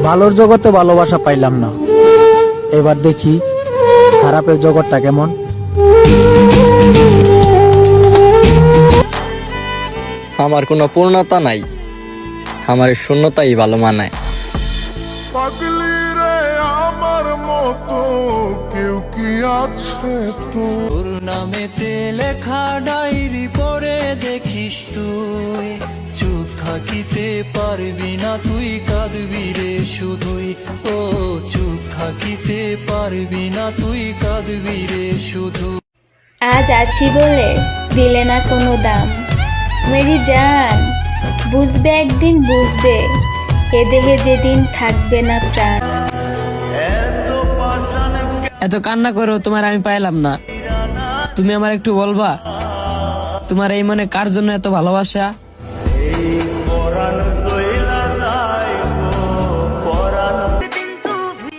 ভালোর জগতে ভালোবাসা পাইলাম না, এবার দেখি খারাপের জগৎটা কেমন। আমার কোনো পূর্ণতা নাই, আমার শূন্যতাই ভালো মানায়। পাগলি রে আমার মতো কেউ কি আছে তোর নামেতে লেখা ডায়েরি পড়ে দেখিস তুই, চুপ থাকিতে পারবি না তুই, কাঁদবি রে শুধুই। ও চুপ থাকিতে পারবি না তুই, কাঁদবি রে শুধু। আজ আছি বলে দিলে না কোনো দাম, মেরি জান বুঝবে একদিন বুঝবে, এ দেহে যেদিন থাকবে না প্রাণ। এত কান্না করো তোমার আমি পাইলাম না, তুমি আমার একটু বলবা তোমার এই মনে কার জন্য এত ভালোবাসা?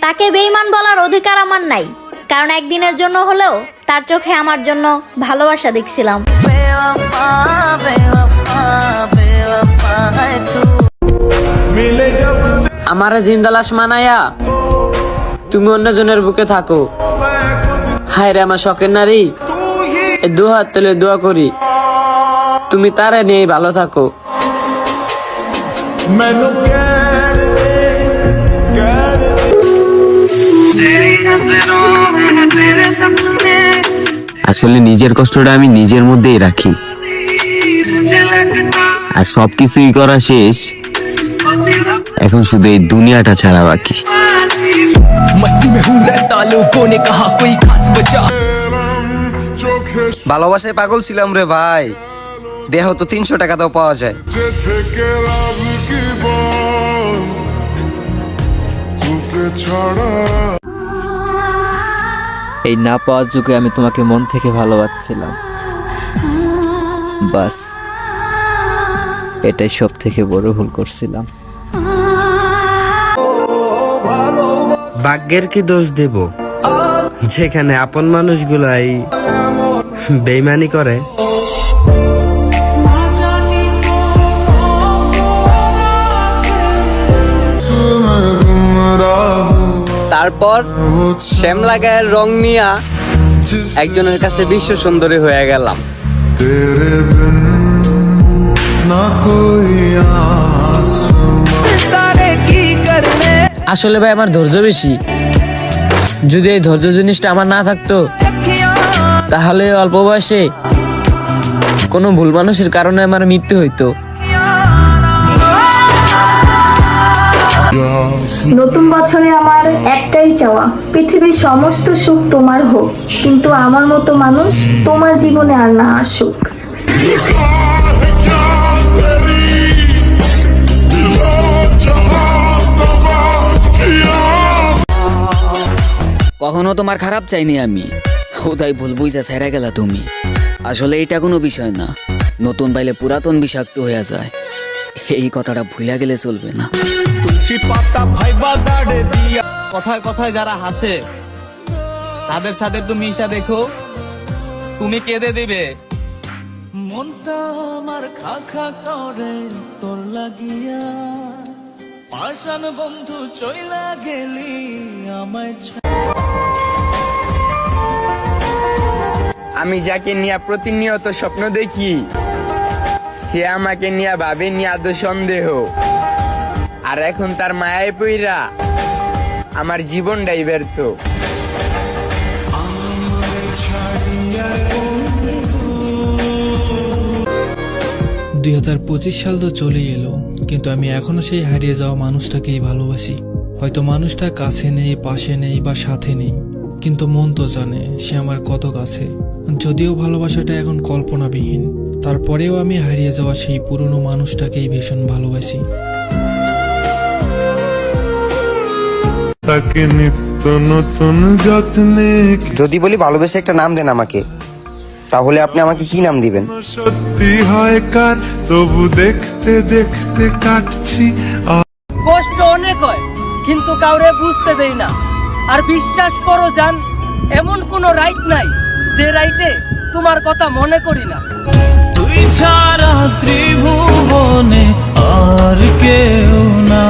তাকে বেঈমান বলার অধিকার আমার নাই, কারণ একদিনের জন্য হলেও তার চোখে আমার জন্য ভালোবাসা দেখছিলাম। আমার জিন্দালাস মানায়া তুমি অন্যজনের বুকে থাকো। হায় রে আমার শখের নারী, দু হাত তুলে দোয়া করি তুমি তারে নিয়ে ভালো থাকো। আসলে নিজের কষ্টটা আমি নিজের মধ্যেই রাখি, আর সবকিছুই করা শেষ, এখন শুধু এই দুনিয়াটা ছাড়া বাকি। ভালোবাসায় পাগল ছিলাম রে ভাই, দেহ তো 300 টাকাতেও পাওয়া যায়। থেকে লাভ কি বল তোকে ছাড়া। এই না পাওয়ার যুগে আমি তোমাকে মন থেকে ভালোবাসছিলাম, বাস এটাই সব থেকে বড় ভুল করছিলাম। ভাগ্যের কি দোষ দেব, যেখানে আপন মানুষগুলাই বেইমানি করে। তারপর শ্যামলা গায়ের রং নিয়া একজনের কাছে বিশ্ব সুন্দরী হয়ে গেলাম। তেরে বিন না কোই আসলে ভাই আমার ধৈর্য বেশি, যদি এই ধৈর্য জিনিসটা আমার না থাকতো তাহলে অল্প বয়সে কোনো ভুল মানুষের কারণে আমার মৃত্যু হইতো। নতুন বছরে আমার একটাই চাওয়া, পৃথিবীর সমস্ত সুখ তোমার হোক, কিন্তু আমার মতো মানুষ তোমার জীবনে আর না আসুক। কখনো তোমার খারাপ চাইনি আমি, ওটাই ভুল বুঝা ছেড়ে গেলা তুমি। আসলে এটা কোনো বিষয় না, নতুন পাইলে পুরাতন বিষাক্ত হয়ে যায়, এই কথাটা ভুলে গেলে চলবে না। কথায় কথায় যারা হাসে তাদের সাথে একটু মিশা দেখো, তুমি কেঁদে দিবে। মনটা আমার খা খা করে তোর লাগিয়া, পাষাণ বন্ধু চইলা গেলি আমায়। আমি যাকে নিয়ে প্রতিনিয়ত স্বপ্ন দেখি, সে আমাকে নিয়ে ভাবে নিয়াদ সন্দেহ, আর এখন তার মায়ায় পইরা আমার জীবনটাই ব্যর্থ। 2025 সাল তো চলেই এলো, কিন্তু আমি এখনো সেই হারিয়ে যাওয়া মানুষটাকেই ভালোবাসি। হয়তো মানুষটা কাছে নেই, পাশে নেই বা সাথে নেই, কিন্তু মন তো জানে সে আমার কত কাছে। যদিও ভালোবাসাটা এখন কল্পনাবিহীন, তারপরেও আমি হারিয়ে যাওয়া সেই পুরনো মানুষটাকেই ভীষণ ভালোবাসি। তাকে নিত্য নতুন যত্নে। যদি বলি ভালোবেসে একটা নাম দেন আমাকে, তাহলে আপনি আমাকে কি নাম দিবেন? সত্যি হয় কার, তবু দেখতে দেখতে কাটছি। কষ্ট অনেক হয়, কিন্তু কাউরে বুঝতে দেই না। আর বিশ্বাস করো জান, এমন কোনো রাইট নাই যে রাইটে তোমার কথা মনে করি না। তুই ছাড়া ত্রিভুবনে আর কেউ না।